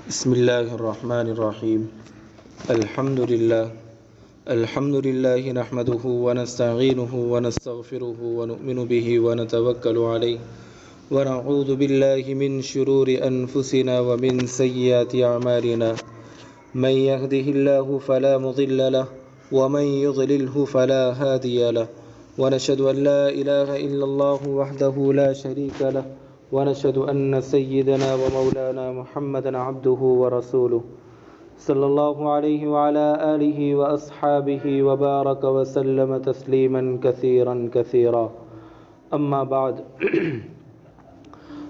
بسم الله الرحمن الرحيم. الحمد لله نحمده ونستعينه ونستغفره ونؤمن به ونتوكل عليه ونعوذ بالله من شرور أنفسنا ومن سيئات أعمالنا. من يهده الله فلا مضل له ومن يضلله فلا هادي له، ونشهد أن لا إله إلا الله وحده لا شريك له، ونشهد أن سيدنا ومولانا محمدا عبده ورسوله صلى الله عليه وعلى آله وأصحابه وبارك وسلم تسليما كثيرا كثيرا. أما بعد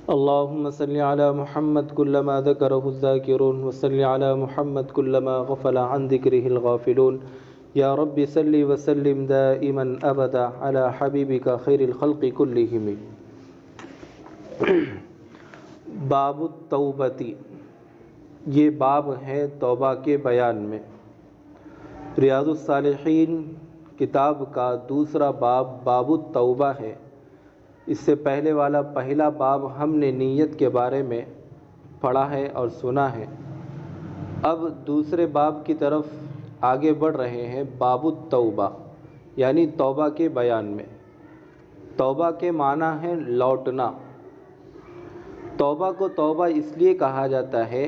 اللهم صل على محمد كلما ذكره الذاكرون وصل على محمد كلما غفل عن ذكره الغافلون. يا رب صل وسلم دائما أبدا على حبيبك خير الخلق كلهم. باب التوبتی، یہ باب ہے توبہ کے بیان میں. ریاض الصالحین کتاب کا دوسرا باب باب التوبہ ہے. اس سے پہلے والا پہلا باب ہم نے نیت کے بارے میں پڑھا ہے اور سنا ہے. اب دوسرے باب کی طرف آگے بڑھ رہے ہیں. باب التوبہ یعنی توبہ کے بیان میں. توبہ کے معنی ہے لوٹنا. توبہ کو توبہ اس لیے کہا جاتا ہے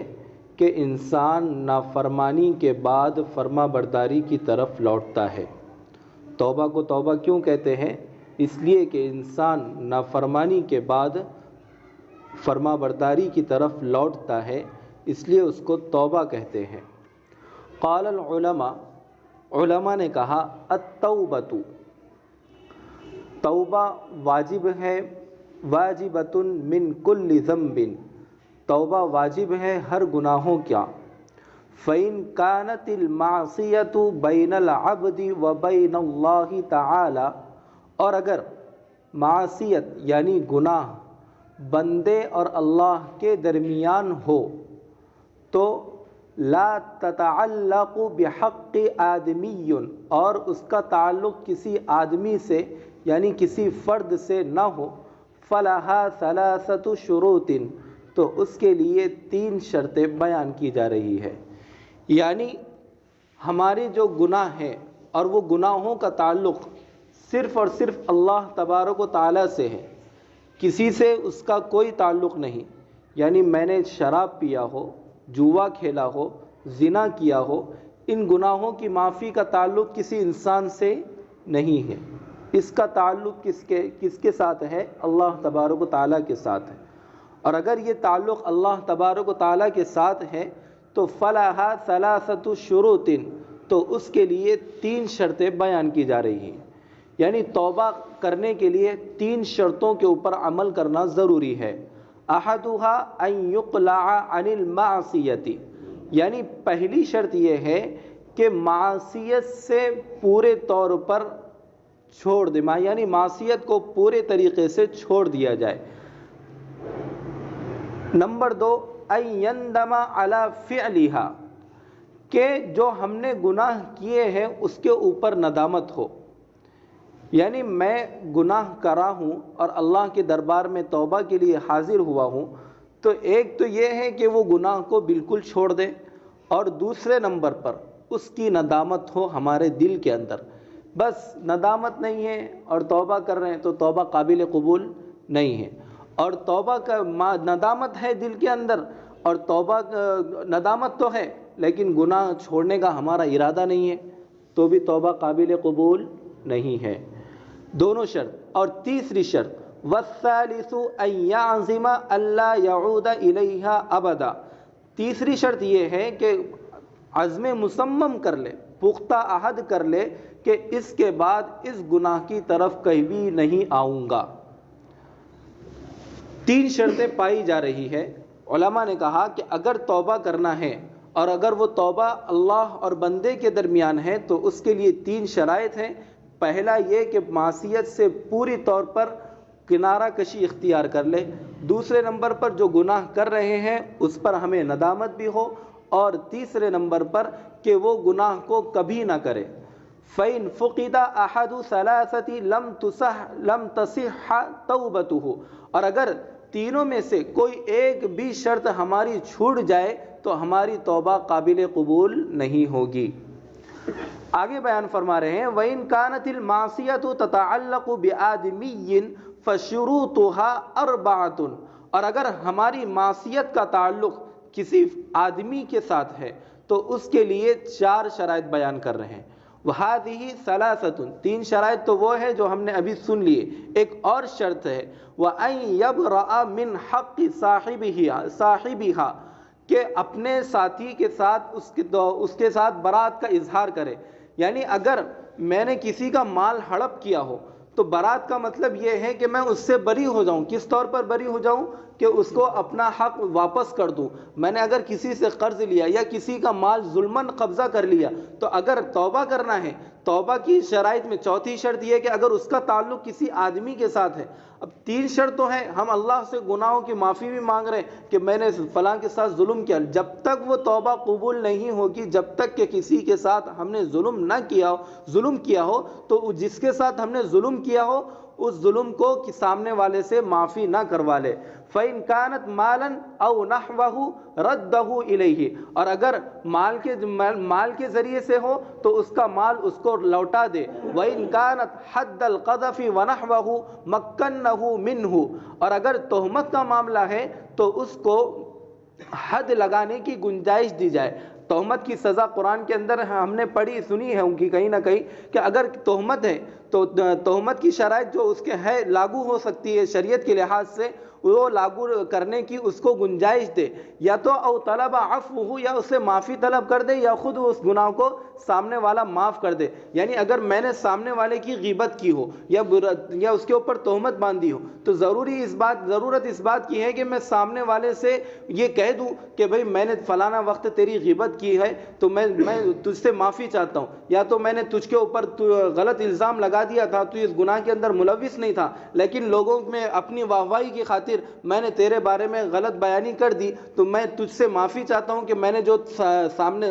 کہ انسان نافرمانی کے بعد فرما برداری کی طرف لوٹتا ہے. توبہ کو توبہ کیوں کہتے ہیں؟ اس لیے کہ انسان نافرمانی کے بعد فرما برداری کی طرف لوٹتا ہے، اس لیے اس کو توبہ کہتے ہیں. قال العلماء، علماء نے کہا التوبۃ، توبہ واجب ہے. واجبۃ من کل ذنب، توبہ واجب ہے ہر گناہوں کا. فإن كانت المعصیۃ بین العبد وبین اللہ تعالی، اور اگر معصیت یعنی گناہ بندے اور اللہ کے درمیان ہو تو لا تتعلق بحق آدمی، اور اس کا تعلق کسی آدمی سے یعنی کسی فرد سے نہ ہو، فلہا ثلاثۃ شروط، تو اس کے لیے 3 شرطیں بیان کی جا رہی ہے. یعنی ہمارے جو گناہ ہیں اور وہ گناہوں کا تعلق صرف اور صرف اللہ تبارک و تعالیٰ سے ہے، کسی سے اس کا کوئی تعلق نہیں. یعنی میں نے شراب پیا ہو، جوا کھیلا ہو، زنا کیا ہو، ان گناہوں کی معافی کا تعلق کسی انسان سے نہیں ہے. اس کا تعلق کس کے ساتھ ہے؟ اللہ تبارک و تعالیٰ کے ساتھ ہے. اور اگر یہ تعلق اللہ تبارک و تعالیٰ کے ساتھ ہے تو فلہا ثلاثۃ شروط، تو اس کے لیے 3 شرطیں بیان کی جا رہی ہیں. یعنی توبہ کرنے کے لیے 3 شرطوں کے اوپر عمل کرنا ضروری ہے. احدھا ان یقلع عن المعصیۃ، یعنی پہلی شرط یہ ہے کہ معصیت سے پورے طور پر چھوڑ دے، یعنی معصیت کو پورے طریقے سے چھوڑ دیا جائے. نمبر 2 ان یندم علی فعلھا، کہ جو ہم نے گناہ کیے ہیں اس کے اوپر ندامت ہو. یعنی میں گناہ کرا ہوں اور اللہ کے دربار میں توبہ کے لیے حاضر ہوا ہوں، تو ایک تو یہ ہے کہ وہ گناہ کو بالکل چھوڑ دے، اور دوسرے نمبر پر اس کی ندامت ہو ہمارے دل کے اندر. بس ندامت نہیں ہے اور توبہ کر رہے ہیں تو توبہ قابل قبول نہیں ہے. اور توبہ کا ندامت ہے دل کے اندر، اور توبہ ندامت تو ہے لیکن گناہ چھوڑنے کا ہمارا ارادہ نہیں ہے، تو بھی توبہ قابل قبول نہیں ہے. دونوں شرط. اور تیسری شرط والثالث ان يعزم الا يعود الیہا ابدا، تیسری شرط یہ ہے کہ عزم مصمم کر لے، پختہ عہد کر لے کہ اس کے بعد اس گناہ کی طرف کبھی نہیں آؤں گا. 3 شرطیں پائی جا رہی ہے. علماء نے کہا کہ اگر توبہ کرنا ہے اور اگر وہ توبہ اللہ اور بندے کے درمیان ہے تو اس کے لیے 3 شرائط ہیں. پہلا یہ کہ معصیت سے پوری طور پر کنارہ کشی اختیار کر لے. دوسرے نمبر پر جو گناہ کر رہے ہیں اس پر ہمیں ندامت بھی ہو، اور تیسرے نمبر پر کہ وہ گناہ کو کبھی نہ کرے. فَإِن فُقِدَ أَحَدُ ثَلَاثَةِ لَمْ تَصِحَّ تَوْبَتُهُ، اور اگر تینوں میں سے کوئی ایک بھی شرط ہماری چھوٹ جائے تو تو ہماری توبہ قابل قبول نہیں ہوگی۔ آگے بیان فرما رہے ہیں وَإِن كَانَتِ الْمَعْصِيَةُ تَتَعَلَّقُ بِآدْمِيٍّ فَشُرُوطُهَا أَرْبَعَةٌ، اور اگر ہماری معصیت کا تعلق کسی آدمی کے ساتھ ہے تو اس کے لیے 4 شرائط بیان کر رہے ہیں۔ وَهَذِهِ ثَلَاثَةٌ، 3 شرائط تو وہ ہے جو ہم نے ابھی سن لیے، ایک اور شرط ہے وَأَن يَبْرَأَ مِنْ حَقِّ صَاحِبِهَا، کہ اپنے ساتھی کے ساتھ اس کے ساتھ برات کا اظہار کرے۔ یعنی اگر میں نے کسی کا مال ہڑپ کیا ہو تو برات کا مطلب یہ ہے کہ میں اس سے بری ہو جاؤں۔ کس طور پر بری ہو جاؤں؟ کہ اس کو اپنا حق واپس کر دوں۔ میں نے اگر کسی سے قرض لیا یا کسی کا مال ظلماً قبضہ کر لیا تو اگر توبہ کرنا ہے، توبہ کی شرائط میں چوتھی شرط یہ ہے کہ اگر اس کا تعلق کسی آدمی کے ساتھ ہے۔ اب 3 شرط تو ہیں، ہم اللہ سے گناہوں کی معافی بھی مانگ رہے ہیں کہ میں نے فلاں کے ساتھ ظلم کیا، جب تک وہ توبہ قبول نہیں ہوگی جب تک کہ کسی کے ساتھ ہم نے ظلم کیا ہو تو جس کے ساتھ ہم نے ظلم کیا ہو اس ظلم کو سامنے والے سے معافی نہ کروا لے۔ فَإِن كَانَتْ مَالًا أَوْ نَحْوَهُ رَدَّهُ إِلَيْهِ، اور اگر مال کے ذریعے سے ہو تو اس کا مال اس کو لوٹا دے۔ وَإِن كَانَتْ حَدَّ الْقَذْفِ وَنَحْوَهُ مَكَّنَّهُ مِنْهُ، اور اگر تہمت کا معاملہ ہے تو اس کو حد لگانے کی گنجائش دی جائے۔ تہمت کی سزا قرآن کے اندر ہم نے پڑھی سنی ہے ان کی کہیں نہ کہیں کہ اگر تہمت ہے تو تہمت کی شرائط جو اس کے ہے لاگو ہو سکتی ہے شریعت کے لحاظ سے، وہ لاگو کرنے کی اس کو گنجائش دے، یا تو او طلب عفو، یا اسے معافی طلب کر دے، یا خود اس گناہ کو سامنے والا معاف کر دے۔ یعنی اگر میں نے سامنے والے کی غیبت کی ہو یا اس کے اوپر تہمت باندھی ہو تو ضرورت اس بات کی ہے کہ میں سامنے والے سے یہ کہہ دوں کہ بھئی میں نے فلانا وقت تیری غیبت کی ہے تو میں تجھ سے معافی چاہتا ہوں، یا تو میں نے تجھ کے اوپر غلط الزام لگا دیا تھا، تو اس گناہ کے اندر ملوث نہیں تھا، لیکن لوگوں میں اپنی واہواہی کی خاطر میں نے تیرے بارے میں غلط بیانی کر دی، تو میں تجھ سے معافی چاہتا ہوں کہ میں نے جو سامنے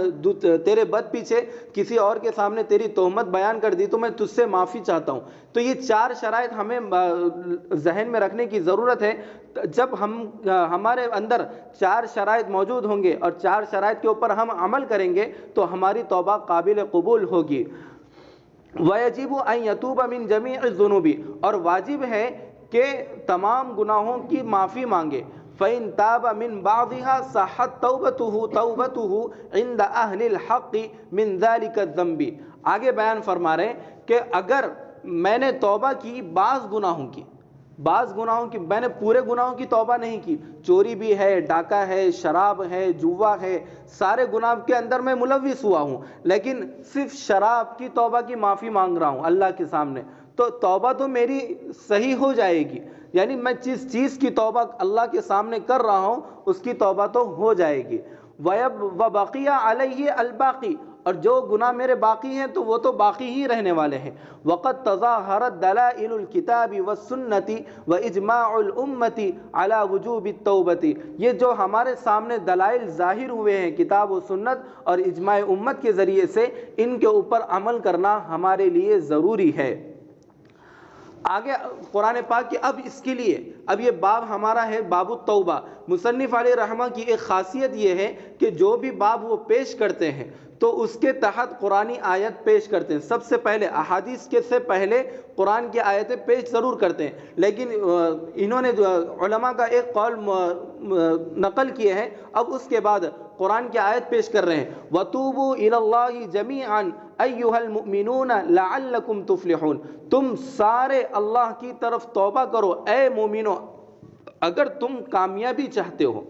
تیرے بد پیچھے کسی اور کے سامنے تیری تہمت بیان کر دی تو میں تجھ سے معافی چاہتا ہوں۔ تو یہ 4 شرائط ہمیں ذہن میں رکھنے کی ضرورت ہے۔ جب ہمارے اندر 4 شرائط موجود ہوں گے اور 4 شرائط کے اوپر ہم عمل کریں گے تو ہماری توبہ قابل قبول ہوگی۔ وَيَجِبُ أَن يَتُوبَ مِن جَمِيعِ الذُّنُوبِ، اور واجب ہے کہ تمام گناہوں کی معافی مانگے۔ فَإِن تَابَ مِن بَعْضِهَا صَحَّتْ تَوْبَتُهُ عِنْدَ أَهْلِ الْحَقِّ مِن ذَلِكَ الذَّنْبِ۔ آگے بیان فرما رہے ہیں کہ اگر میں نے توبہ کی بعض گناہوں کی، میں نے پورے گناہوں کی توبہ نہیں کی، چوری بھی ہے، ڈاکہ ہے، شراب ہے، جوا ہے، سارے گناہ کے اندر میں ملوث ہوا ہوں، لیکن صرف شراب کی توبہ کی معافی مانگ رہا ہوں اللہ کے سامنے، تو توبہ تو میری صحیح ہو جائے گی۔ یعنی میں جس چیز کی توبہ اللہ کے سامنے کر رہا ہوں اس کی توبہ تو ہو جائے گی۔ وَبَقِيَ عَلَيْهِ الْبَاقِي، اور جو گناہ میرے باقی ہیں تو وہ تو باقی ہی رہنے والے ہیں۔ وَقَدْ تَظَاهَرَتْ دَلَائِلُ الْكِتَابِ وَالسُّنَّةِ وَإِجْمَاعُ الْأُمَّةِ عَلَى وُجُوبِ التَّوْبَةِ، یہ جو ہمارے سامنے دلائل ظاہر ہوئے ہیں کتاب و سنت اور اجماع امت کے ذریعے سے، ان کے اوپر عمل کرنا ہمارے لیے ضروری ہے۔ آگے قرآن پاک کی اس کے لیے یہ باب ہمارا ہے باب التوبہ۔ مصنف علیہ رحمہ کی ایک خاصیت یہ ہے کہ جو بھی باب وہ پیش کرتے ہیں تو اس کے تحت قرآنی آیت پیش کرتے ہیں۔ سب سے پہلے احادیث کے سے پہلے قرآن کی آیتیں پیش ضرور کرتے ہیں، لیکن انہوں نے علماء کا ایک قول نقل کیا ہے، اب اس کے بعد قرآن کی آیت پیش کر رہے ہیں۔ وَتُوبُوا إِلَى اللَّهِ جَمِيعًا أَيُّهَا الْمُؤْمِنُونَ لَعَلَّكُمْ تُفْلِحُونَ، تم سارے اللہ کی طرف توبہ کرو اے مومنو اگر تم کامیابی چاہتے ہو۔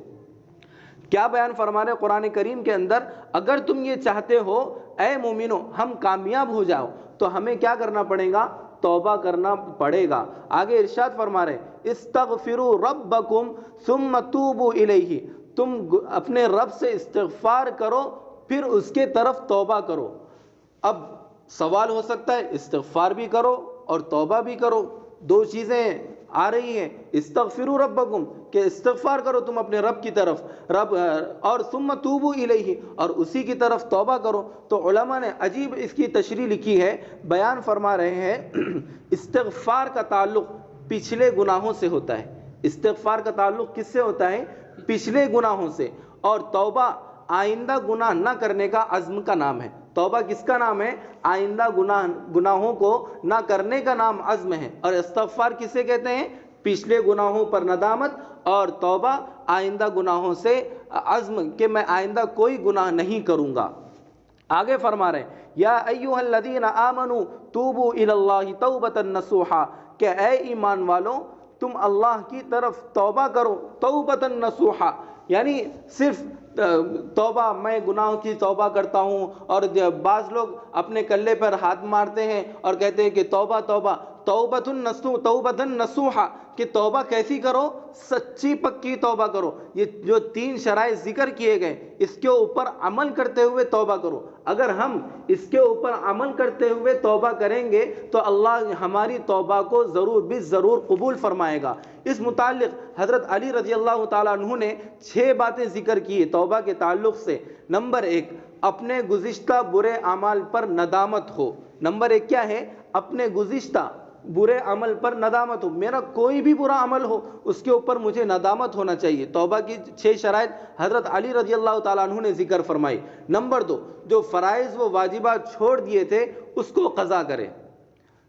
کیا بیان فرما رہے قرآن کریم کے اندر؟ اگر تم یہ چاہتے ہو اے مومنو ہم کامیاب ہو جاؤ تو ہمیں کیا کرنا پڑے گا؟ توبہ کرنا پڑے گا۔ آگے ارشاد فرما رہے استغفروا ربکم ثم توبوا الیہ، تم اپنے رب سے استغفار کرو پھر اس کے طرف توبہ کرو۔ اب سوال ہو سکتا ہے استغفار بھی کرو اور توبہ بھی کرو، 2 چیزیں آ رہی ہیں۔ استغفروا ربکم کہ استغفار کرو تم اپنے رب کی طرف، اور ثم توبوا الیہ اور اسی کی طرف توبہ کرو۔ تو علماء نے عجیب اس کی تشریح لکھی ہے، بیان فرما رہے ہیں استغفار کا تعلق پچھلے گناہوں سے ہوتا ہے۔ استغفار کا تعلق کس سے ہوتا ہے؟ پچھلے گناہوں سے، اور توبہ آئندہ گناہ نہ کرنے کا عزم کا نام ہے۔ توبہ کس کا نام ہے؟ آئندہ گناہوں کو نہ کرنے کا نام عزم ہے۔ اور استغفار کسے کہتے ہیں؟ پچھلے گناہوں پر ندامت، اور توبہ آئندہ گناہوں سے عزم کہ میں آئندہ کوئی گناہ نہیں کروں گا۔ آگے فرما رہے ہیں یا ایھا الذین آمنوا توبوا الی اللہ توبۃ نصوحا، کہ اے ایمان والو تم اللہ کی طرف توبہ کرو، توبۃ نصوحا، یعنی صرف توبہ، میں گناہوں کی توبہ کرتا ہوں، اور بعض لوگ اپنے کلے پر ہاتھ مارتے ہیں اور کہتے ہیں کہ توبہ توبہ، توبۃ نصوحا، کہ توبہ کیسی کرو؟ سچی پکی توبہ کرو۔ یہ جو 3 شرائط ذکر کیے گئے اس کے اوپر عمل کرتے ہوئے توبہ کرو۔ اگر ہم اس کے اوپر عمل کرتے ہوئے توبہ کریں گے تو اللہ ہماری توبہ کو ضرور بھی ضرور قبول فرمائے گا۔ اس متعلق حضرت علی رضی اللہ تعالیٰ عنہ نے 6 باتیں ذکر کی توبہ کے تعلق سے۔ نمبر 1، اپنے گزشتہ برے اعمال پر ندامت ہو۔ نمبر 1 کیا ہے؟ اپنے گزشتہ برے عمل پر ندامت ہو، میرا کوئی بھی برا عمل ہو اس کے اوپر مجھے ندامت ہونا چاہیے۔ توبہ کی 6 شرائط حضرت علی رضی اللہ تعالیٰ عنہ نے ذکر فرمائی۔ نمبر 2، جو فرائض و واجبات چھوڑ دیے تھے اس کو قضا کرے۔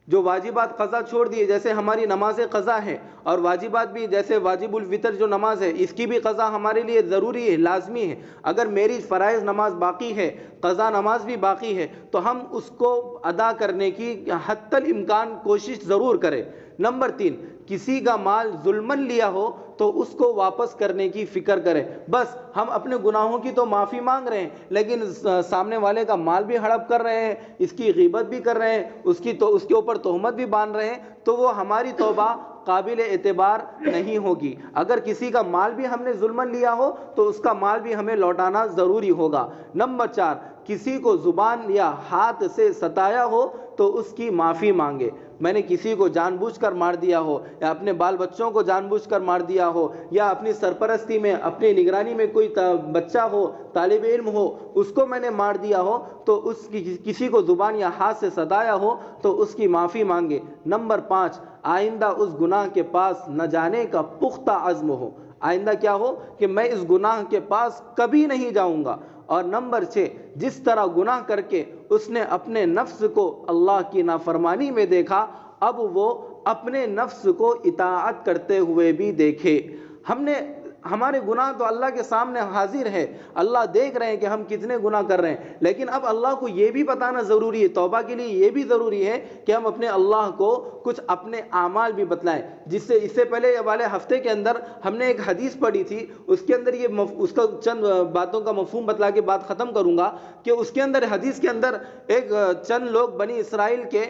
جو واجبات قضا چھوڑ دیے، جیسے ہماری نماز قضا ہے، اور واجبات بھی جیسے واجب الوتر جو نماز ہے اس کی بھی قضا ہمارے لیے ضروری ہے، لازمی ہے۔ اگر میری فرائض نماز باقی ہے، قضا نماز بھی باقی ہے، تو ہم اس کو ادا کرنے کی حتی الامکان کوشش ضرور کریں۔ نمبر 3، کسی کا مال ظلماً لیا ہو تو اس کو واپس کرنے کی فکر کریں۔ بس ہم اپنے گناہوں کی تو معافی مانگ رہے ہیں، لیکن سامنے والے کا مال بھی ہڑپ کر رہے ہیں، اس کی غیبت بھی کر رہے ہیں، اس کے اوپر تہمت بھی باندھ رہے ہیں، تو وہ ہماری توبہ قابل اعتبار نہیں ہوگی۔ اگر کسی کا مال بھی ہم نے ظلماً لیا ہو تو اس کا مال بھی ہمیں لوٹانا ضروری ہوگا۔ نمبر 4، کسی کو زبان یا ہاتھ سے ستایا ہو تو اس کی معافی مانگے۔ میں نے کسی کو جان بوجھ کر مار دیا ہو، یا اپنے بال بچوں کو جان بوجھ کر مار دیا ہو، یا اپنی سرپرستی میں اپنی نگرانی میں کوئی بچہ ہو، طالب علم ہو، اس کو میں نے مار دیا ہو، تو کسی کو زبان یا ہاتھ سے ستایا ہو تو اس کی معافی مانگے۔ نمبر 5، آئندہ اس گناہ کے پاس نہ جانے کا پختہ عزم ہو۔ آئندہ کیا ہو کہ میں اس گناہ کے پاس کبھی نہیں جاؤں گا۔ اور نمبر 6، جس طرح گناہ کر کے اس نے اپنے نفس کو اللہ کی نافرمانی میں دیکھا، اب وہ اپنے نفس کو اطاعت کرتے ہوئے بھی دیکھے۔ ہمارے گناہ تو اللہ کے سامنے حاضر ہے، اللہ دیکھ رہے ہیں کہ ہم کتنے گناہ کر رہے ہیں، لیکن اب اللہ کو یہ بھی بتانا ضروری ہے، توبہ کے لیے یہ بھی ضروری ہے کہ ہم اپنے اللہ کو کچھ اپنے اعمال بھی بتلائیں۔ اس سے پہلے والے ہفتے کے اندر ہم نے ایک حدیث پڑھی تھی، اس کے اندر اس کا چند باتوں کا مفہوم بتلا کے بات ختم کروں گا، کہ اس کے اندر حدیث کے اندر ایک چند لوگ بنی اسرائیل کے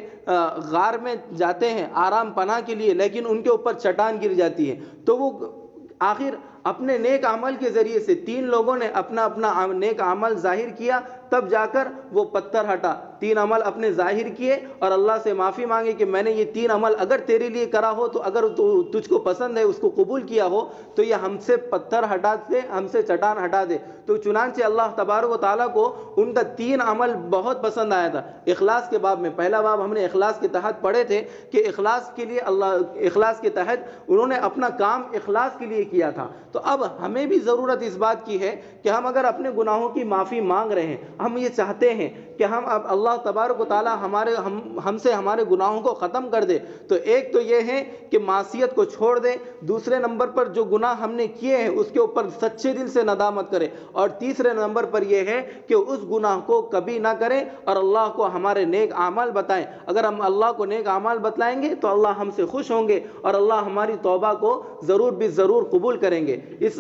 غار میں جاتے ہیں آرام پناہ کے لیے، لیکن ان کے اوپر چٹان گر جاتی ہے، تو وہ آخر اپنے نیک عمل کے ذریعے سے 3 لوگوں نے اپنا نیک عمل ظاہر کیا، تب جا کر وہ پتھر ہٹا۔ 3 عمل اپنے ظاہر کیے اور اللہ سے معافی مانگے کہ میں نے یہ 3 عمل اگر تیرے لیے کرا ہو، تو اگر تجھ کو پسند ہے، اس کو قبول کیا ہو، تو یہ ہم سے پتھر ہٹا دے، ہم سے چٹان ہٹا دے۔ تو چنانچہ اللہ تبارک و تعالیٰ کو ان کا 3 عمل بہت پسند آیا تھا۔ اخلاص کے باب میں، پہلا باب ہم نے اخلاص کے تحت پڑھے تھے کہ اخلاص کے لیے اخلاص کے تحت انہوں نے اپنا کام اخلاص کے لیے کیا تھا۔ تو اب ہمیں بھی ضرورت اس بات کی ہے کہ ہم اگر اپنے گناہوں کی معافی مانگ رہے ہیں، ہم یہ چاہتے ہیں کہ ہم اب اللہ تبارک و تعالیٰ ہم سے ہمارے گناہوں کو ختم کر دے، تو ایک تو یہ ہے کہ معصیت کو چھوڑ دے، دوسرے نمبر پر جو گناہ ہم نے کیے ہیں اس کے اوپر سچے دل سے ندامت کرے، اور تیسرے نمبر پر یہ ہے کہ اس گناہ کو کبھی نہ کریں اور اللہ کو ہمارے نیک اعمال بتائیں۔ اگر ہم اللہ کو نیک اعمال بتلائیں گے تو اللہ ہم سے خوش ہوں گے اور اللہ ہماری توبہ کو ضرور بھی ضرور قبول کریں گے۔ اس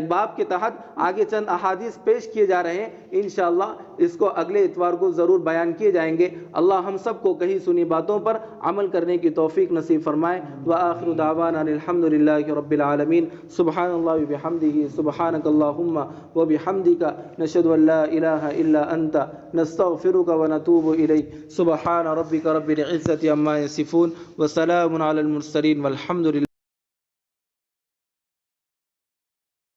باب کے تحت آگے چند احادیث پیش کیے جا رہے ہیں، انشاءاللہ اس کو اگلے اتوار کو ضرور بیان کیے جائیں گے۔ اللہ ہم سب کو کہی سنی باتوں پر عمل کرنے کی توفیق نصیب فرمائے۔ وآخر دعوانا الحمد للہ رب العالمین۔ سبحان اللہ وبحمدہ، سبحانک اللہم وبحمدک، نشہد ان لا الہ الا انت، نستغفرک ونتوب الیک۔ سبحان ربک رب العزۃ عما یصفون، وسلام علی المرسلین، والحمد للہ۔